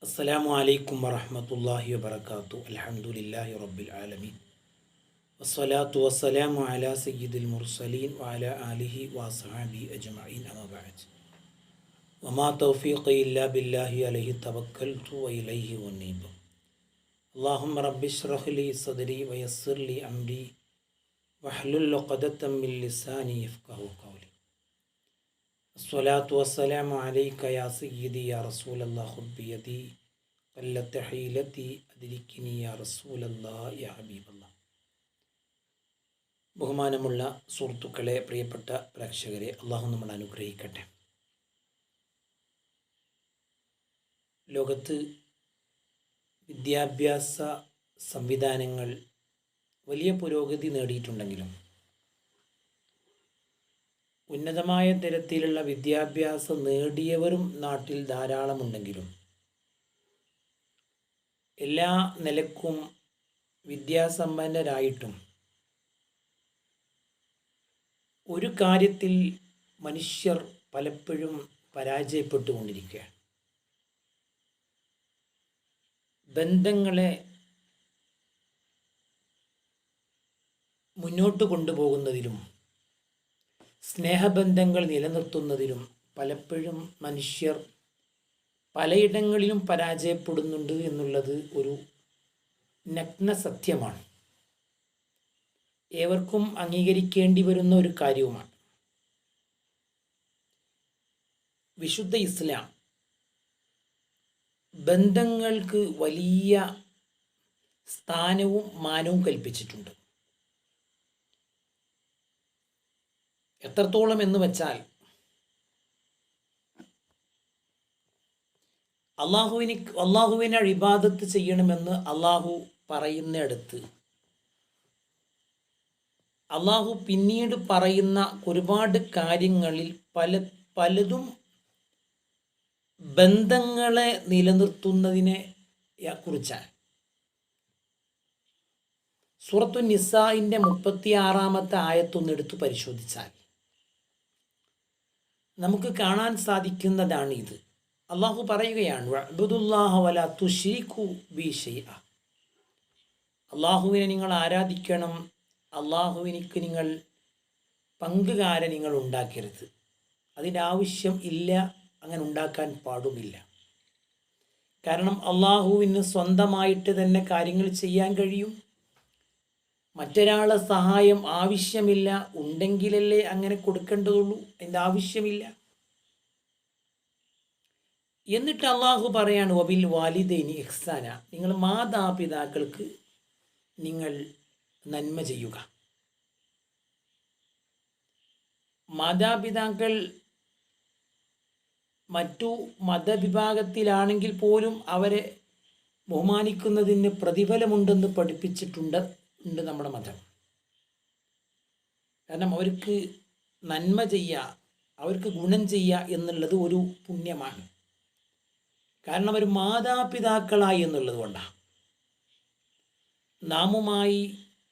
അസ്സലാമു അലൈക്കും വറഹ്മത്തുള്ളാഹി വബറകാതുഹു. അൽഹംദുലില്ലാഹി റബ്ബിൽ ആലമീൻ വസ്സലാത്തു വസ്സലാമു അലാ സയ്യിദിൽ മുർസലീൻ വഅലാ ആലിഹി വഅസ്ഹാബിഹി അജ്മഈൻ അമ്മാ ബഅദ്. വമാ തൗഫീഖി ഇല്ലാ ബില്ലാഹി അലൈഹി തവക്കൽതു വഇലൈഹി ഉനീബ്. അല്ലാഹുമ്മ റബ്ബി ഇശ്റഹ് ലി സദ്രി വയസ്സിർ ലി അംരി വഹ്ലുൽ ഉഖ്ദതം മിൻ ലിസാനി യഫ്ഖഹു ഖൗലി. അസ്സലാത്തു വസ്സലാമു അലൈക യാ സയ്യിദി യാ റസൂലല്ലാഹ് ഖുദ് ബിയദി ഖല്ലത്ത് ഹീലതി അദ്രിക്നി യാ റസൂലല്ലാഹ് യാ ഹബീബല്ലാഹ്. ബഹുമാനമുള്ള സുഹൃത്തുക്കളെ, പ്രിയപ്പെട്ട പ്രേക്ഷകരെ, അള്ളാഹു നമ്മൾ അനുഗ്രഹിക്കട്ടെ. ലോകത്ത് വിദ്യാഭ്യാസ സംവിധാനങ്ങൾ വലിയ പുരോഗതി നേടിയിട്ടുണ്ടെങ്കിലും ഉന്നതമായ തരത്തിലുള്ള വിദ്യാഭ്യാസം നേടിയവരും നാട്ടിൽ ധാരാളമുണ്ടെങ്കിലും എല്ലാ നിലക്കും വിദ്യാസമ്പന്നരായിട്ടും ഒരു കാര്യത്തിൽ മനുഷ്യർ പലപ്പോഴും പരാജയപ്പെട്ടുകൊണ്ടിരിക്കുകയാണ്. ബന്ധങ്ങളെ മുന്നോട്ട് കൊണ്ടുപോകുന്നതിലും സ്നേഹബന്ധങ്ങൾ നിലനിർത്തുന്നതിലും പലപ്പോഴും മനുഷ്യർ പലയിടങ്ങളിലും പരാജയപ്പെടുന്നുണ്ട് എന്നുള്ളത് ഒരു നഗ്ന സത്യമാണ്. ഏവർക്കും അംഗീകരിക്കേണ്ടി വരുന്ന ഒരു കാര്യവുമാണ്. വിശുദ്ധ ഇസ്ലാം ബന്ധങ്ങൾക്ക് വലിയ സ്ഥാനവും മാനവും കൽപ്പിച്ചിട്ടുണ്ട്. എത്രത്തോളം എന്ന് വെച്ചാൽ അള്ളാഹുവിനെ ഇബാദത്ത് ചെയ്യണമെന്ന് അള്ളാഹു പറയുന്നിടത്ത് അള്ളാഹു പിന്നീട് പറയുന്ന ഒരുപാട് കാര്യങ്ങളിൽ പലതും ബന്ധങ്ങളെ നിലനിർത്തുന്നതിനെ കുറിച്ചാണ്. സൂറത്തു നിസാഇന്റെ 36-ാമത്തെ ആയത്തൊന്നെടുത്ത് പരിശോധിച്ചാൽ നമുക്ക് കാണാൻ സാധിക്കുന്നതാണ് ഇത്. അള്ളാഹു പറയുകയാണ്, വഅ്ബുദുല്ലാഹ വലാ തുശ്രികൂ ബിഹി ശൈഅ. അള്ളാഹുവിനെ നിങ്ങൾ ആരാധിക്കണം, അള്ളാഹുവിനിക്ക് നിങ്ങൾ പങ്കുകാരെ നിങ്ങൾ ഉണ്ടാക്കരുത്. അതിൻ്റെ ആവശ്യം ഇല്ല, അങ്ങനെ ഉണ്ടാക്കാൻ പാടുമില്ല. കാരണം അള്ളാഹുവിന് സ്വന്തമായിട്ട് തന്നെ കാര്യങ്ങൾ ചെയ്യാൻ കഴിയും. മറ്റൊരാളെ സഹായം ആവശ്യമില്ല. ഉണ്ടെങ്കിലല്ലേ അങ്ങനെ കൊടുക്കേണ്ടതുള്ളൂ, അതിൻ്റെ ആവശ്യമില്ല. എന്നിട്ട് അള്ളാഹു പറയാണ്, വബിൽ വാലിദൈനി ഇഹ്സാന, നിങ്ങൾ മാതാപിതാക്കൾക്ക് നിങ്ങൾ നന്മ ചെയ്യുക. മാതാപിതാക്കൾ മറ്റു മതവിഭാഗത്തിലാണെങ്കിൽ പോലും അവരെ ബഹുമാനിക്കുന്നതിന് പ്രതിഫലമുണ്ടെന്ന് പഠിപ്പിച്ചിട്ടുണ്ട് നമ്മുടെ മതം. കാരണം അവർക്ക് നന്മ ചെയ്യുക, അവർക്ക് ഗുണം ചെയ്യുക എന്നുള്ളത് ഒരു പുണ്യമാണ്. കാരണം അവർ മാതാപിതാക്കളായി എന്നുള്ളത് കൊണ്ടാണ്.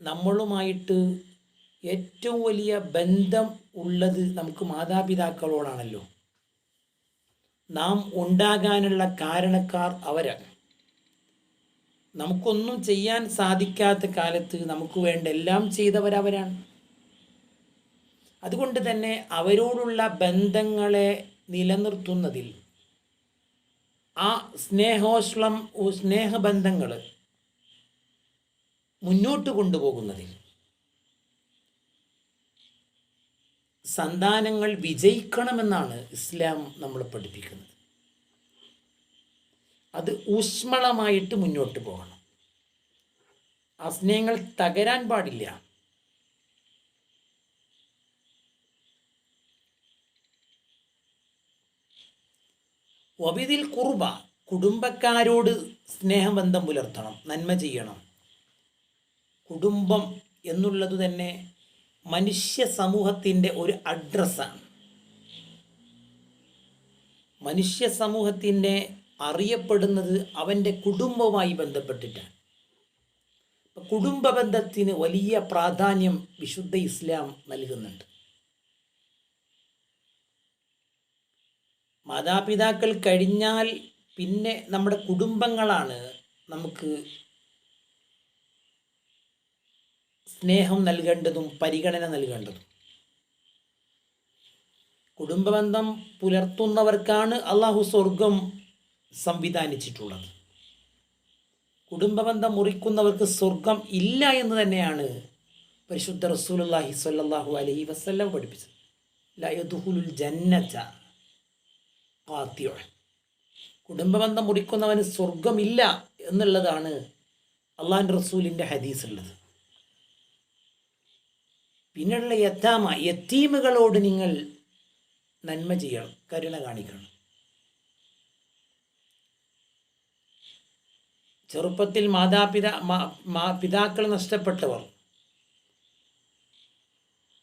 നമ്മളുമായിട്ട് ഏറ്റവും വലിയ ബന്ധം ഉള്ളത് നമുക്ക് മാതാപിതാക്കളോടാണല്ലോ. നാം ഉണ്ടാകാനുള്ള കാരണക്കാർ അവരാണ്. നമുക്കൊന്നും ചെയ്യാൻ സാധിക്കാത്ത കാലത്ത് നമുക്ക് വേണ്ട എല്ലാം ചെയ്തവരവരാണ്. അതുകൊണ്ട് തന്നെ അവരോടുള്ള ബന്ധങ്ങളെ നിലനിർത്തുന്നതിൽ, ആ സ്നേഹബന്ധങ്ങൾ മുന്നോട്ട് കൊണ്ടുപോകുന്നതിൽ സന്താനങ്ങൾ വിജയിക്കണമെന്നാണ് ഇസ്ലാം നമ്മളെ പഠിപ്പിക്കുന്നത്. അത് ഊഷ്മളമായിട്ട് മുന്നോട്ട് പോകണം. ആ സ്നേഹങ്ങൾ തകരാൻ പാടില്ല. വബിദിൽ ഖുർബ, കുടുംബക്കാരോട് സ്നേഹബന്ധം പുലർത്തണം, നന്മ ചെയ്യണം. കുടുംബം എന്നുള്ളത് തന്നെ മനുഷ്യ സമൂഹത്തിൻ്റെ ഒരു അഡ്രസ്സാണ്. മനുഷ്യ സമൂഹത്തിൻ്റെ അറിയപ്പെടുന്നത് അവൻ്റെ കുടുംബവുമായി ബന്ധപ്പെട്ടിട്ടാണ്. കുടുംബ ബന്ധത്തിന് വലിയ പ്രാധാന്യം വിശുദ്ധ ഇസ്ലാം നൽകുന്നുണ്ട്. മാതാപിതാക്കൾ കഴിഞ്ഞാൽ പിന്നെ നമ്മുടെ കുടുംബങ്ങളാണ് നമുക്ക് സ്നേഹം നൽകേണ്ടതും പരിഗണന നൽകേണ്ടതും. കുടുംബബന്ധം പുലർത്തുന്നവർക്കാണ് അള്ളാഹു സ്വർഗം സംവിധാനിച്ചിട്ടുള്ളത്. കുടുംബബന്ധം മുറിക്കുന്നവർക്ക് സ്വർഗം ഇല്ല എന്ന് തന്നെയാണ് പരിശുദ്ധ റസൂലുള്ളാഹി സ്വല്ലല്ലാഹു അലൈഹി വസല്ലം പഠിപ്പിച്ചത്. ലാ യദ്ഖുലുൽ ജന്നത ഖാതിഉ. കുടുംബബന്ധം മുറിക്കുന്നവന് സ്വർഗമില്ല എന്നുള്ളതാണ് അള്ളാഹുവിൻ്റെ റസൂലിൻ്റെ ഹദീസ് ഉള്ളത്. പിന്നെയുള്ള യത്തീമുകളോട് നിങ്ങൾ നന്മ ചെയ്യണം, കരുണ കാണിക്കണം. ചെറുപ്പത്തിൽ പിതാക്കൾ നഷ്ടപ്പെട്ടവർ,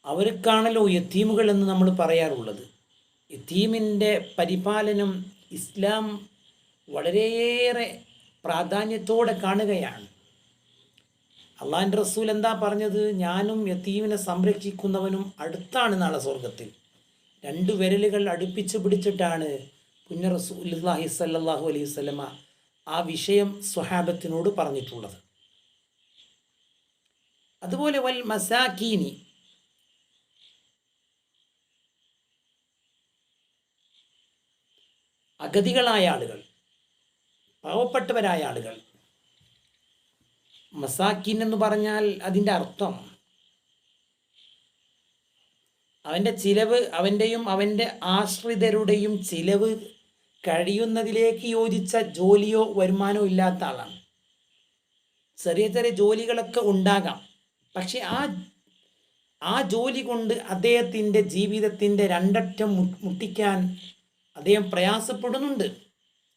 അവർക്കാണല്ലോ യത്തീമുകൾ എന്ന് നമ്മൾ പറയാറുള്ളത്. യത്തീമിൻ്റെ പരിപാലനം ഇസ്ലാം വളരെയേറെ പ്രാധാന്യത്തോടെ കാണുകയാണ്. അള്ളാഹിൻ്റെ റസൂൽ എന്താ പറഞ്ഞത്? ഞാനും യത്തീമിനെ സംരക്ഷിക്കുന്നവനും അടുത്താണ് നാളെ സ്വർഗത്തിൽ. 2 വിരലുകൾ അടുപ്പിച്ച് പിടിച്ചിട്ടാണ് പുണ്യ റസൂലുള്ളാഹി സ്വല്ലല്ലാഹു അലൈഹി വസല്ലമ ആ വിഷയം സ്വഹാബത്തിനോട് പറഞ്ഞിട്ടുള്ളത്. അതുപോലെ വൽ മസാക്കീനി, അഗതികളായ ആളുകൾ, പാവപ്പെട്ടവരായ ആളുകൾ. മസാക്കീൻ എന്ന് പറഞ്ഞാൽ അതിൻ്റെ അർത്ഥം അവൻ്റെ ചിലവ്, അവൻ്റെയും അവൻ്റെ ആശ്രിതരുടെയും ചിലവ് കഴിയുന്നതിലേക്ക് യോജിച്ച ജോലിയോ വരുമാനമോ ഇല്ലാത്ത ആളാണ്. ചെറിയ ചെറിയ ജോലികളൊക്കെ ഉണ്ടാകാം, പക്ഷെ ആ ജോലി കൊണ്ട് അദ്ദേഹത്തിൻ്റെ ജീവിതത്തിൻ്റെ 2 അറ്റം മുട്ടിക്കാൻ അദ്ദേഹം പ്രയാസപ്പെടുന്നുണ്ട്.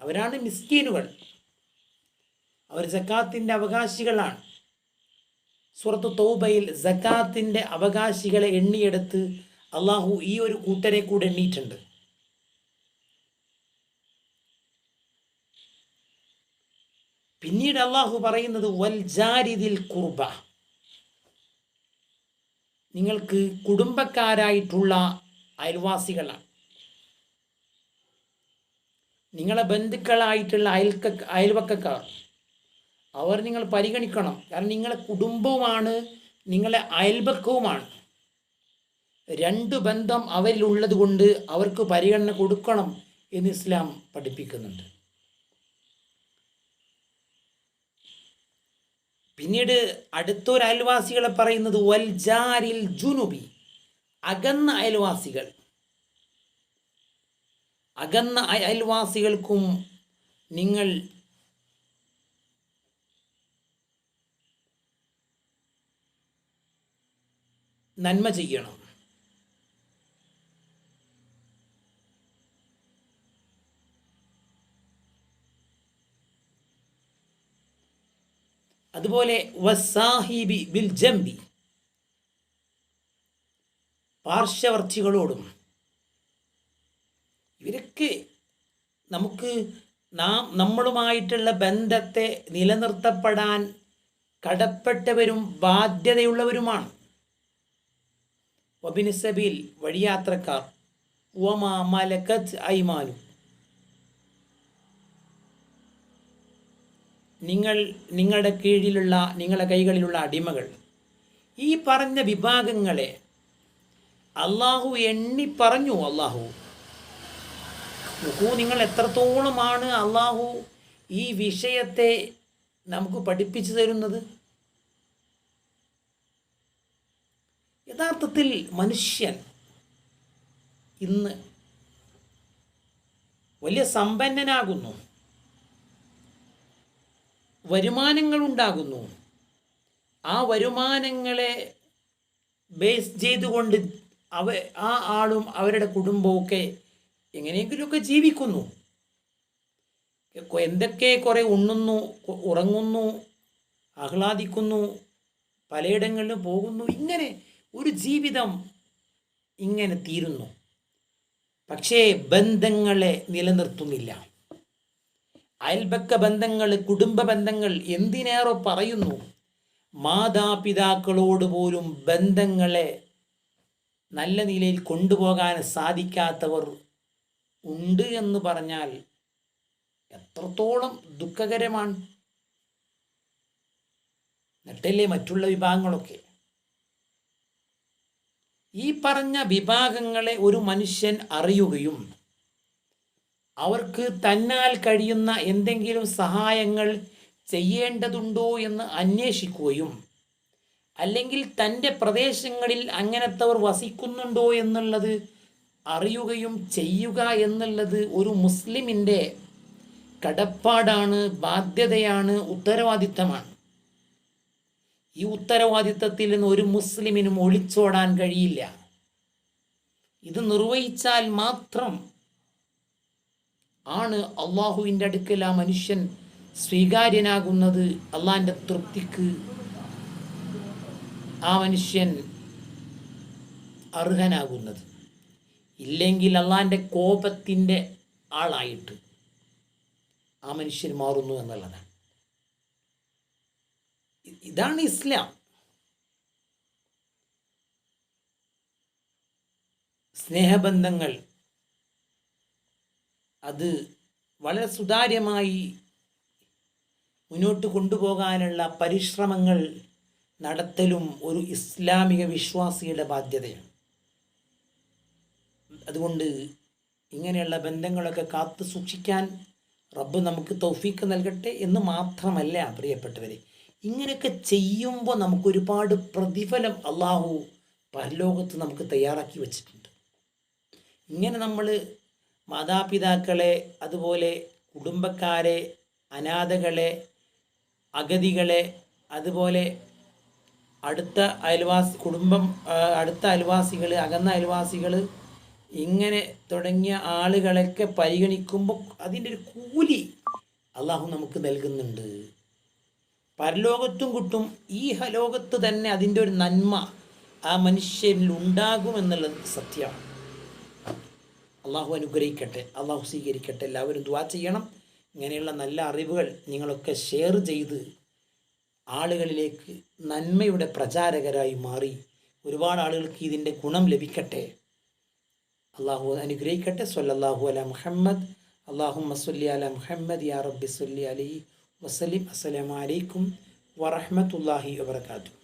അവരാണ് മിസ്കീനുകൾ. അവർ സക്കാത്തിൻ്റെ അവകാശികളാണ്. സൂറത്ത് തൗബയിൽ സക്കാത്തിൻ്റെ അവകാശികളെ എണ്ണിയെടുത്ത് അള്ളാഹു ഈ ഒരു കൂട്ടരെ കൂടെ എണ്ണിയിട്ടുണ്ട്. പിന്നീട് അള്ളാഹു പറയുന്നത് വൽ ജാരിദിൽ ഖുർബ, നിങ്ങൾക്ക് കുടുംബക്കാരായിട്ടുള്ള അയൽവാസികളാണ്, നിങ്ങളെ ബന്ധുക്കളായിട്ടുള്ള അയൽവക്കക്കാർ, അവർ നിങ്ങൾ പരിഗണിക്കണം. കാരണം നിങ്ങളെ കുടുംബവുമാണ്, നിങ്ങളെ അയൽപക്കവുമാണ്. 2 ബന്ധം അവരിലുള്ളത് കൊണ്ട് അവർക്ക് പരിഗണന കൊടുക്കണം എന്ന് ഇസ്ലാം പഠിപ്പിക്കുന്നുണ്ട്. പിന്നീട് അടുത്തൊരു അയൽവാസികളെ പറയുന്നത് വൽ ജാരിൽ ജുനുബി, അകന്ന അയൽവാസികൾ. അകന്ന അയൽവാസികൾക്കും നിങ്ങൾ നന്മ ചെയ്യണം. അതുപോലെ വസാഹിബി ബിൽ ജംബി, പാർശ്വവർത്തികളോടും. ഇവരൊക്കെ നമുക്ക് നമ്മളുമായിട്ടുള്ള ബന്ധത്തെ നിലനിർത്തപ്പെടാൻ കടപ്പെട്ടവരും ബാധ്യതയുള്ളവരുമാണ്. വബിൻ സബീൽ, വഴിയാത്രക്കാർ. വമാ മലകത് ഐമാനു, നിങ്ങളുടെ കീഴിലുള്ള, നിങ്ങളുടെ കൈകളിലുള്ള അടിമകൾ. ഈ പറഞ്ഞ വിഭാഗങ്ങളെ അള്ളാഹു എണ്ണി പറഞ്ഞു. അള്ളാഹു നിങ്ങൾ എത്രത്തോളമാണ് അള്ളാഹു ഈ വിഷയത്തെ നമുക്ക് പഠിപ്പിച്ചു തരുന്നത്. യഥാർത്ഥത്തിൽ മനുഷ്യൻ ഇന്ന് വലിയ സമ്പന്നനാകുന്നു, വരുമാനങ്ങളുണ്ടാകുന്നു. ആ വരുമാനങ്ങളെ ബേസ് ചെയ്തുകൊണ്ട് ആ ആളും അവരുടെ കുടുംബമൊക്കെ എങ്ങനെയെങ്കിലുമൊക്കെ ജീവിക്കുന്നു. എന്തൊക്കെ കുറേ ഉണ്ണുന്നു, ഉറങ്ങുന്നു, ആഹ്ലാദിക്കുന്നു, പലയിടങ്ങളിലും പോകുന്നു. ഇങ്ങനെ ഒരു ജീവിതം ഇങ്ങനെ തീരുന്നു. പക്ഷേ ബന്ധങ്ങളെ നിലനിർത്തുന്നില്ല. അയൽപക്ക ബന്ധങ്ങൾ, കുടുംബ ബന്ധങ്ങൾ, എന്തിനേറെ പറയുന്നു, മാതാപിതാക്കളോട് പോലും ബന്ധങ്ങളെ നല്ല നിലയിൽ കൊണ്ടുപോകാൻ സാധിക്കാത്തവർ ഉണ്ട് എന്ന് പറഞ്ഞാൽ എത്രത്തോളം ദുഃഖകരമാണ്. എന്നിട്ടല്ലേ മറ്റുള്ള വിഭാഗങ്ങളൊക്കെ. ഈ പറഞ്ഞ വിഭാഗങ്ങളെ ഒരു മനുഷ്യൻ അറിയുകയും അവർക്ക് തന്നാൽ കഴിയുന്ന എന്തെങ്കിലും സഹായങ്ങൾ ചെയ്യേണ്ടതുണ്ടോ എന്ന് അന്വേഷിക്കുകയും അല്ലെങ്കിൽ തൻ്റെ പ്രദേശങ്ങളിൽ അങ്ങനത്തവർ വസിക്കുന്നുണ്ടോ എന്നുള്ളത് അറിയുകയും ചെയ്യുക എന്നുള്ളത് ഒരു മുസ്ലിമിൻ്റെ കടപ്പാടാണ്, ബാധ്യതയാണ്, ഉത്തരവാദിത്തമാണ്. ഈ ഉത്തരവാദിത്തത്തിൽ നിന്ന് ഒരു മുസ്ലിമിനും ഒളിച്ചോടാൻ കഴിയില്ല. ഇത് നിർവഹിച്ചാൽ മാത്രം ആണ് അള്ളാഹുവിൻ്റെ അടുക്കൽ ആ മനുഷ്യൻ സ്വീകാര്യനാകുന്നത്, അള്ളാഹിൻ്റെ തൃപ്തിക്ക് ആ മനുഷ്യൻ അർഹനാകുന്നത്. ഇല്ലെങ്കിൽ അള്ളാഹിൻ്റെ കോപത്തിൻ്റെ ആളായിട്ട് ആ മനുഷ്യൻ മാറുന്നു എന്നുള്ളതാണ്. ഇതാണ് ഇസ്ലാം. സ്നേഹബന്ധങ്ങൾ അത് വളരെ സുതാര്യമായി മുന്നോട്ട് കൊണ്ടുപോകാനുള്ള പരിശ്രമങ്ങൾ നടത്തലും ഒരു ഇസ്ലാമിക വിശ്വാസിയുടെ ബാധ്യതയാണ്. അതുകൊണ്ട് ഇങ്ങനെയുള്ള ബന്ധങ്ങളൊക്കെ കാത്തു സൂക്ഷിക്കാൻ റബ്ബ് നമുക്ക് തൗഫീക്ക് നൽകട്ടെ എന്ന് മാത്രമല്ല പ്രിയപ്പെട്ടവരെ, ഇങ്ങനെയൊക്കെ ചെയ്യുമ്പോൾ നമുക്കൊരുപാട് പ്രതിഫലം അള്ളാഹു പരലോകത്ത് നമുക്ക് തയ്യാറാക്കി വച്ചിട്ടുണ്ട്. ഇങ്ങനെ നമ്മൾ മാതാപിതാക്കളെ, അതുപോലെ കുടുംബക്കാരെ, അനാഥകളെ, അഗതികളെ, അതുപോലെ അടുത്ത അയൽവാസികൾ, അകന്ന അയൽവാസികൾ, ഇങ്ങനെ തുടങ്ങിയ ആളുകളൊക്കെ പരിഗണിക്കുമ്പോൾ അതിൻ്റെ ഒരു കൂലി അള്ളാഹു നമുക്ക് നൽകുന്നുണ്ട്. പരലോകത്തും കിട്ടും, ഈ ലോകത്ത് തന്നെ അതിൻ്റെ ഒരു നന്മ ആ മനുഷ്യനിൽ ഉണ്ടാകുമെന്നുള്ളത് സത്യമാണ്. അള്ളാഹു അനുഗ്രഹിക്കട്ടെ, അള്ളാഹു സ്വീകരിക്കട്ടെ. എല്ലാവരും ദുആ ചെയ്യണം. ഇങ്ങനെയുള്ള നല്ല അറിവുകൾ നിങ്ങളൊക്കെ ഷെയർ ചെയ്ത് ആളുകളിലേക്ക് നന്മയുടെ പ്രചാരകരായി മാറി ഒരുപാട് ആളുകൾക്ക് ഇതിൻ്റെ ഗുണം ലഭിക്കട്ടെ. അള്ളാഹു അനുഗ്രഹിക്കട്ടെ. സ്വല്ലല്ലാഹു അലാ മുഹമ്മദ്. അല്ലാഹുമ്മ സ്വല്ലി അലാ മുഹമ്മദ് യാ റബ്ബി സ്വല്ലി അലൈഹി വസല്ലിം. അസ്സലാമു അലൈക്കും വറഹ്മത്തുള്ളാഹി വബറകാതുഹു.